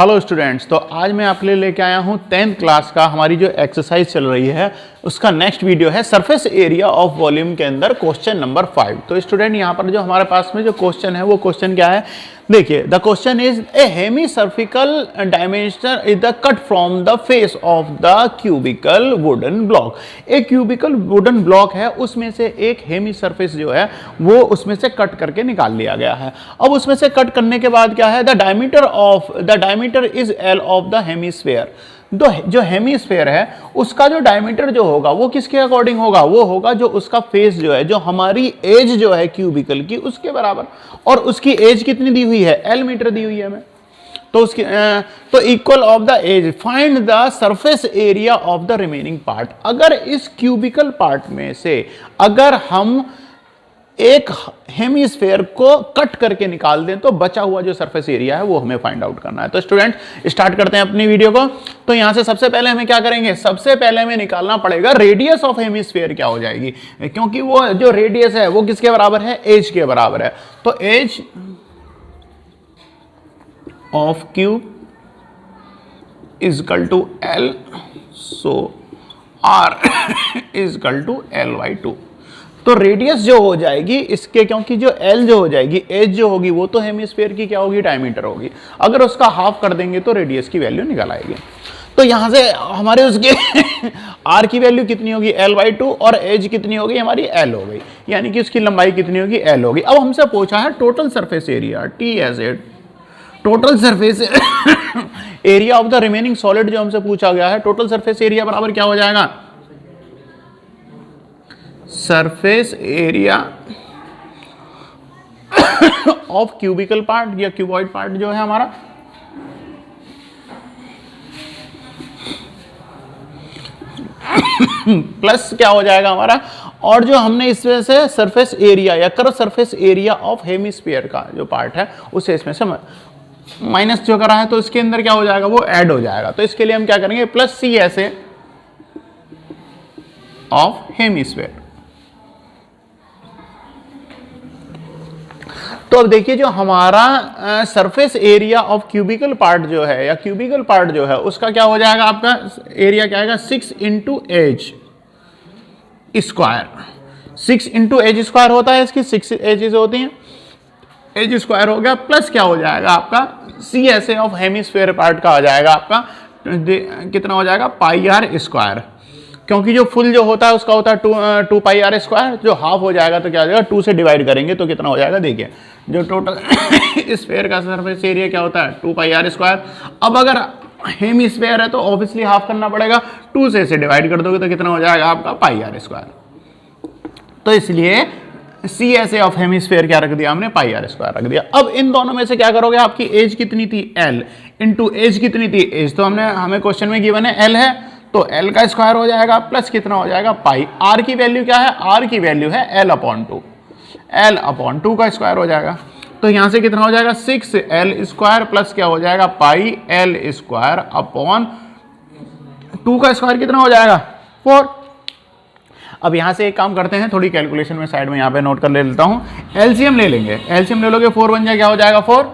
Hello students, तो आज मैं आपके लिए लेके आया हूँ 10th क्लास का हमारी जो एक्सरसाइज चल रही है उसका नेक्स्ट वीडियो है सरफेस एरिया ऑफ वॉल्यूम के अंदर क्वेश्चन नंबर 5। तो स्टूडेंट यहाँ पर जो हमारे पास में जो क्वेश्चन है वो क्वेश्चन क्या है, देखिए the question is a hemispherical dimension is the cut from the face of the cubical wooden block. एक क्यूबिकल वुडन ब्लॉक है, उसमें से एक हेमी सरफेस जो है वो उसमें से कट करके निकाल लिया गया है। अब उसमें से कट करने के बाद क्या है, the diameter is L of the hemisphere. जो हेमीस्फेयर है उसका जो डायमीटर जो होगा वो किसके अकॉर्डिंग होगा, वो होगा जो उसका फेस जो है, जो हमारी एज जो है क्यूबिकल की उसके बराबर। और उसकी एज कितनी दी हुई है, एल मीटर दी हुई है हमें। तो उसकी तो equal of the edge find the surface area of the remaining part. अगर इस क्यूबिकल पार्ट में से अगर हम एक हेमीस्फेयर को कट करके निकाल दें तो बचा हुआ जो सरफेस एरिया है वो हमें फाइंड आउट करना है। तो स्टूडेंट स्टार्ट करते हैं अपनी वीडियो को। तो यहां से सबसे पहले हमें क्या करेंगे, सबसे पहले हमें निकालना पड़ेगा रेडियस ऑफ हेमीस्फेयर क्या हो जाएगी, क्योंकि वो जो रेडियस है वो किसके बराबर है, एज के बराबर है। तो edge of cube is equal to L, so R is equal to L by 2। तो रेडियस जो हो जाएगी इसके, क्योंकि जो एल जो हो जाएगी, एज जो होगी वो तो हेमीस्फेयर की क्या होगी, डायमीटर होगी। अगर उसका हाफ कर देंगे तो रेडियस की वैल्यू निकल आएगी। तो यहां से हमारे उसके आर की वैल्यू कितनी होगी, एल बाई 2, और एज कितनी होगी हमारी, एल हो गई, यानी कि उसकी लंबाई कितनी होगी, एल होगी। अब हमसे पूछा है total surface area, T S A, total surface area of the remaining solid जो हमसे पूछा गया है, टोटल सरफेस एरिया बराबर क्या हो जाएगा, surface area of cubical part या क्यूबॉइड पार्ट जो है हमारा, प्लस क्या हो जाएगा हमारा, और जो हमने इसमें से सरफेस एरिया या curve surface area of hemisphere का जो पार्ट है उसे इसमें से माइनस जो करा है तो इसके अंदर क्या हो जाएगा, वो ऐड हो जाएगा। तो इसके लिए हम क्या करेंगे, plus C S A of hemisphere. तो अब देखिए जो हमारा surface area of cubical part जो है या क्यूबिकल पार्ट जो है उसका क्या हो जाएगा, आपका एरिया क्या आएगा, 6 into edge square. 6 into edge square होता है, इसकी 6 एजेस होती हैं, एज स्क्वायर हो गया, प्लस क्या हो जाएगा आपका C S A of hemisphere part का हो जाएगा आपका कितना हो जाएगा, पाई आर स्क्वायर। क्योंकि जो फुल जो होता है उसका होता है 2 पाई आर स्क्वायर, जो हाफ हो जाएगा तो क्या हो जाएगा, 2 से डिवाइड करेंगे तो कितना हो जाएगा, देखिए जो टोटल स्फेयर का सरफेस एरिया क्या होता है, 2 पाई आर स्क्वायर। अब अगर हेमी स्फेयर है तो ऑब्वियसली हाफ करना पड़ेगा, 2 से इसे डिवाइड कर दोगे तो कितना हो जाएगा आपका, पाई आर स्क्वायर। तो इसलिए C S A of hemisphere क्या रख दिया हमने, पाई आर स्क्वायर रख दिया। अब इन दोनों में से क्या करोगे, आपकी एज कितनी थी, एल, इंटू एज कितनी थी, एज तो हमें क्वेश्चन में गिवन है एल है, तो एल का स्क्वायर हो जाएगा, प्लस कितना हो जाएगा, पाई। आर की वैल्यू क्या है, आर की वैल्यू है एल अपॉन 2, एल अपॉन 2 का स्क्वायर हो जाएगा। तो यहां से कितना हो जाएगा, 6 एल स्क्वायर प्लस क्या हो जाएगा, पाई एल स्क्वायर अपॉन 2 का स्क्वायर कितना हो जाएगा, 4। अब यहां से एक काम करते हैं, थोड़ी कैलकुलेशन में साइड में यहां पे नोट कर ले लेता हूं, एलसीएम ले लेंगे, एलसीएम ले लोगे 4 बन जाए, क्या हो जाएगा 4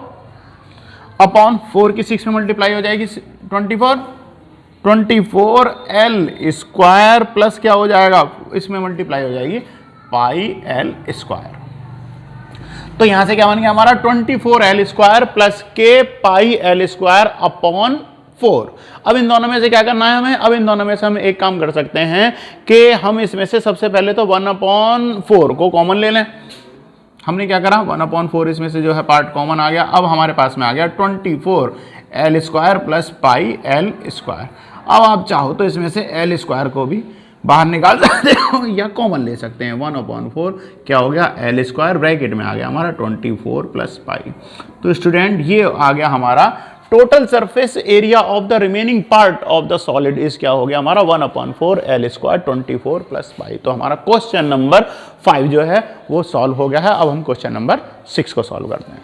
अपॉन 4 की 6 में मल्टीप्लाई हो जाएगी 24 एल स्क्वायर प्लस क्या हो जाएगा, इसमें मल्टीप्लाई हो जाएगी पाई एल स्क्वायर। तो यहां से क्या बन गया हमारा, 24 एल स्क्वायर प्लस के पाई एल स्क्वायर अपॉन 4। अब इन दोनों में से क्या करना है हमें, अब इन दोनों में से हम एक काम कर सकते हैं कि हम इसमें से सबसे पहले तो 1/4 को कॉमन ले लें। हमने क्या करा, 1/4 इसमें से जो है पार्ट कॉमन आ गया। अब हमारे पास में आ गया 24 L square plus pi L square. अब आप चाहो तो इसमें से एल स्क्वायर को भी बाहर निकाल सकते हो या कॉमन ले सकते हैं। 1/4 क्या हो गया, एल स्क्वायर, ब्रैकेट में आ गया हमारा 24 प्लस पाई। तो स्टूडेंट ये आ गया हमारा total surface area of the remaining part of the solid is क्या हो गया हमारा, 1/4 एल स्क्वायर 24 प्लस पाई। तो हमारा क्वेश्चन नंबर 5 जो है वो सॉल्व हो गया है। अब हम क्वेश्चन नंबर 6 को सॉल्व करते हैं।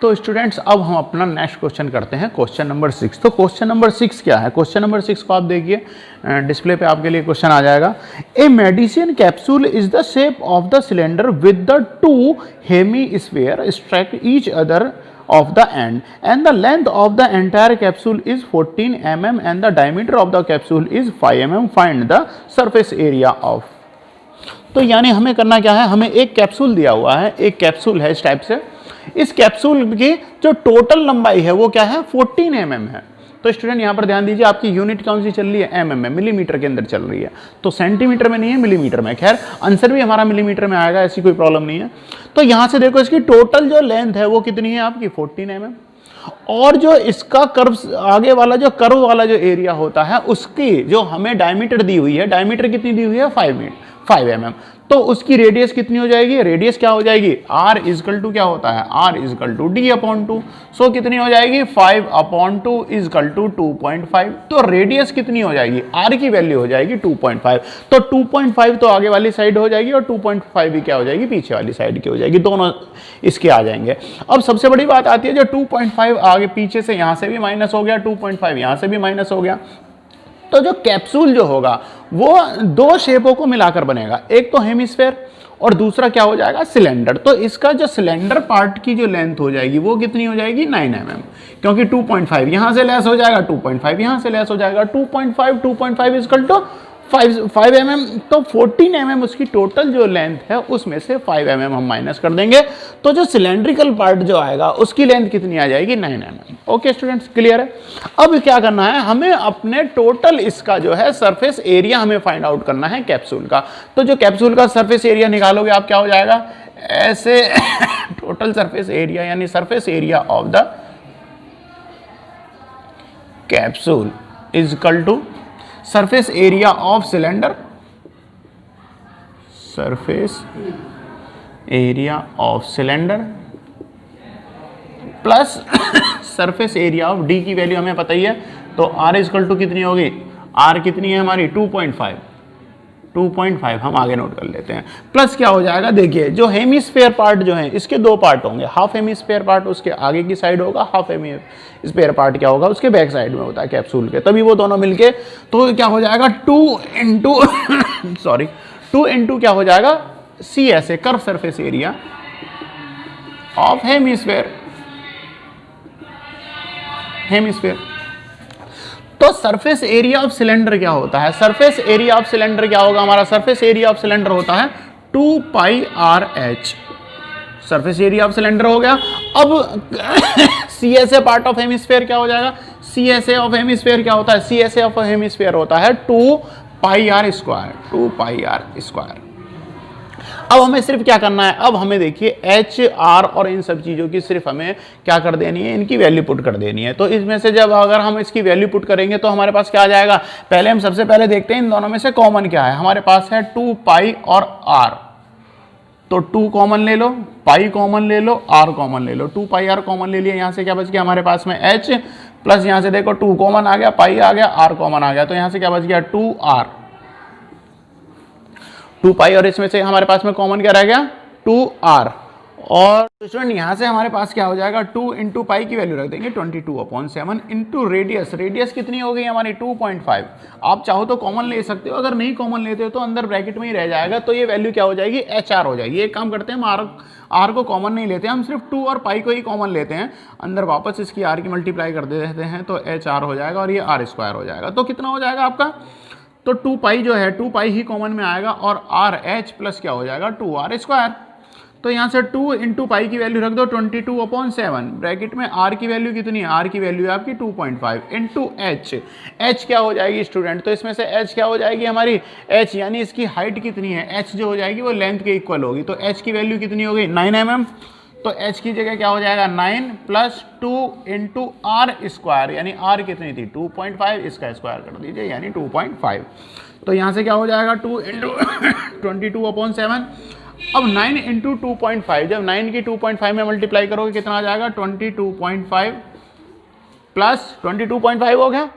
तो स्टूडेंट्स अब हम अपना नेक्स्ट क्वेश्चन करते हैं, क्वेश्चन नंबर 6। तो क्वेश्चन नंबर 6 क्या है, क्वेश्चन नंबर 6 को आप देखिए, डिस्प्ले पे आपके लिए क्वेश्चन आ जाएगा। A medicine capsule is the shape of the cylinder with the 2 hemisphere stuck each other of the end, and the length of the entire capsule is 14 mm and the diameter of the capsule is 5 mm. Find the surface area of. तो यानी हमें करना क्या है, हमें एक capsule दिया हुआ है, एक कैप्सूल है इस टाइप से, इस कैप्सूल की जो टोटल लंबाई है वो क्या है 14 mm है। तो स्टूडेंट यहां पर ध्यान दीजिए, आपकी यूनिट कौन सी चल रही है, mm में, मिलीमीटर के अंदर चल रही है, तो सेंटीमीटर में नहीं है, मिलीमीटर में। खैर आंसर भी हमारा मिलीमीटर में आएगा, ऐसी कोई प्रॉब्लम नहीं है। तो यहां से देखो इसकी टोटल जो लेंथ है वो कितनी है आपकी 14 mm, और जो इसका कर्व आगे वाला जो कर्व वाला जो एरिया होता है उसकी जो हमें डायमीटर दी हुई है, डायमीटर कितनी दी हुई है 5 mm, तो उसकी रेडियस कितनी हो जाएगी, रेडियस क्या हो जाएगी, r इजकल टू क्या होता है, r is equal to d upon 2। So कितनी हो जाएगी 5 अपॉन 2 इजकल टू 2.5। तो रेडियस कितनी हो जाएगी, r की वैल्यू हो जाएगी 2.5। तो 2.5 तो आगे वाली साइड हो जाएगी और 2.5 भी क्या हो जाएगी, पीछे वाली साइड की हो जाएगी, दोनों इसके आ जाएंगे। अब सबसे बड़ी बात आती है जो 2.5 आगे पीछे से यहां से भी माइनस हो गया, 2.5 यहां से भी माइनस हो गया, तो जो कैप्सूल जो होगा वो दो शेपों को मिलाकर बनेगा, एक तो हेमिस्फेयर और दूसरा क्या हो जाएगा सिलेंडर। तो इसका जो सिलेंडर पार्ट की जो लेंथ हो जाएगी वो कितनी हो जाएगी 9 mm, क्योंकि 2.5 यहां से लेस हो जाएगा, 2.5 यहां से लेस हो जाएगा, 2.5 इजकल टू 5 mm। तो 14 mm उसकी टोटल जो लेंथ है उसमें से 5 mm हम माइनस कर देंगे, तो जो सिलेंड्रिकल पार्ट जो आएगा उसकी लेंथ कितनी आ जाएगी 9 mm। ओके स्टूडेंट्स, क्लियर है। अब क्या करना है, हमें अपने टोटल इसका जो है सरफेस एरिया हमें फाइंड आउट करना है कैप्सूल का। तो जो कैप्सूल का सरफेस एरिया निकालोगे आप, क्या हो जाएगा ऐसे टोटल सरफेस एरिया यानी surface area of the capsule is equal to surface area of cylinder, surface area of cylinder plus surface area of D की वैल्यू हमें पता ही है, तो r इजकल टू कितनी होगी, r कितनी है हमारी 2.5 हम आगे नोट कर लेते हैं, प्लस क्या हो जाएगा, देखिए जो हेमिस्फेयर पार्ट जो है इसके दो पार्ट होंगे, हाफ हेमिस्फेयर पार्ट उसके आगे की साइड होगा, हाफ हेमिस्फेयर पार्ट क्या होगा उसके बैक साइड में होता है कैप्सूल के, तभी वो दोनों मिलके तो क्या हो जाएगा 2 इंटू क्या हो जाएगा सी ऐसे curve surface area of hemisphere. तो सरफेस एरिया ऑफ सिलेंडर क्या होता है, सरफेस एरिया ऑफ सिलेंडर क्या होगा हमारा, सरफेस एरिया ऑफ सिलेंडर होता है 2πRh, surface area of cylinder हो गया। अब CSA पार्ट ऑफ हेमिस्फेयर क्या हो जाएगा, CSA ऑफ हेमिस्फेयर क्या होता है, CSA ऑफ हेमिस्फेयर होता है 2πr स्क्वायर। अब हमें सिर्फ क्या करना है, अब हमें देखिए एच आर और इन सब चीज़ों की सिर्फ हमें क्या कर देनी है, इनकी वैल्यू पुट कर देनी है। तो इसमें से जब अगर हम इसकी वैल्यू पुट करेंगे तो हमारे पास क्या आ जाएगा, पहले हम सबसे पहले देखते हैं इन दोनों में से कॉमन क्या है, हमारे पास है 2π और r, तो 2 कॉमन ले लो, पाई कॉमन ले लो, r कॉमन ले लो, 2πr कॉमन ले लिया, यहाँ से क्या बच गया हमारे पास में h, प्लस यहाँ से देखो 2 कॉमन आ गया, पाई आ गया, r कॉमन आ गया, तो यहाँ से क्या बच गया 2r, 2π और इसमें से हमारे पास में कॉमन क्या रह गया 2r। और स्टूडेंट यहाँ से हमारे पास क्या हो जाएगा 2 इंटू पाई की वैल्यू रख देंगे 22/7 इंटू रेडियस कितनी हो गई हमारी 2.5। आप चाहो तो कॉमन ले सकते हो, अगर नहीं कॉमन लेते हो तो अंदर ब्रैकेट में ही रह जाएगा, तो ये वैल्यू क्या हो जाएगी HR हो जाएगी। एक काम करते हैं हम r को कॉमन नहीं लेते, हम सिर्फ 2 और पाई को ही कॉमन लेते हैं, अंदर वापस इसकी r की मल्टीप्लाई कर देते हैं तो HR हो जाएगा और ये r स्क्वायर हो जाएगा। तो कितना हो जाएगा आपका, तो 2π जो है 2π ही कॉमन में आएगा और RH प्लस क्या हो जाएगा 2r स्क्वायर। तो यहाँ से 2 इंटू पाई की वैल्यू रख दो 22/7, ब्रैकेट में r की वैल्यू कितनी है, r की वैल्यू है आपकी 2.5 इंटू h क्या हो जाएगी स्टूडेंट, तो इसमें से h क्या हो जाएगी हमारी h, यानी इसकी हाइट कितनी है, h जो हो जाएगी वो लेंथ के इक्वल होगी, तो h की वैल्यू कितनी हो गई 9 mm, तो h की जगह क्या हो जाएगा 9 प्लस 2 इंटू r स्क्वायर, यानी r कितनी थी 2.5, इसका स्क्वायर कर दीजिए यानी 2.5। तो यहाँ से क्या हो जाएगा 2 इंटू 22/7, अब 9 इंटू 2.5, जब 9 की 2.5 में मल्टीप्लाई करोगे कितना आ जाएगा 22.5 प्लस 22.5 हो गया,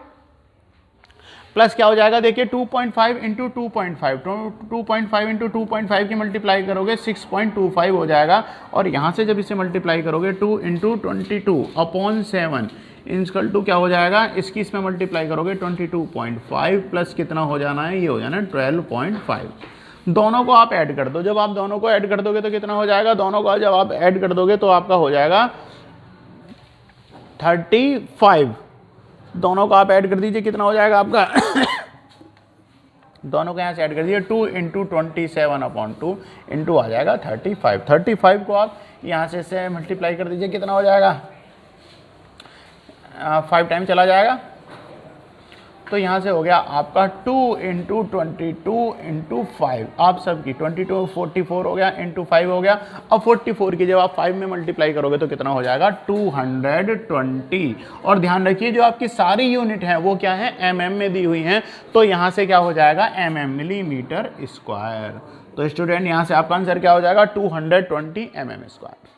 प्लस क्या हो जाएगा देखिए 2.5 इंटू 2.5 इंटू 2.5 की मल्टीप्लाई करोगे 6.25 हो जाएगा, और यहाँ से जब इसे मल्टीप्लाई करोगे 2 इंटू 22/7 इनकल टू क्या हो जाएगा, इसकी इसमें मल्टीप्लाई करोगे 22.5 प्लस कितना हो जाना है, ये हो जाना है 12.5। दोनों को आप ऐड कर दो, जब आप दोनों को ऐड कर दोगे तो कितना हो जाएगा, दोनों को जब आप ऐड कर दोगे तो आपका हो जाएगा 35, दोनों का आप ऐड कर दीजिए, कितना हो जाएगा आपका दोनों को यहाँ से ऐड कर दीजिए, 2 इंटू 27/2 इंटू आ जाएगा 35। 35 को आप यहाँ से मल्टीप्लाई कर दीजिए, कितना हो जाएगा, 5 टाइम चला जाएगा, तो यहाँ से हो गया आपका 2 इंटू 22 इंटू 5, आप सबकी 22 44 हो गया, इंटू 5 हो गया। अब 44 की जब आप 5 में मल्टीप्लाई करोगे तो कितना हो जाएगा, 220। और ध्यान रखिए जो आपकी सारी यूनिट है वो क्या है, mm में दी हुई हैं, तो यहाँ से क्या हो जाएगा, mm, मिलीमीटर स्क्वायर। तो स्टूडेंट यहाँ से आपका आंसर क्या हो जाएगा, 220 mm स्क्वायर।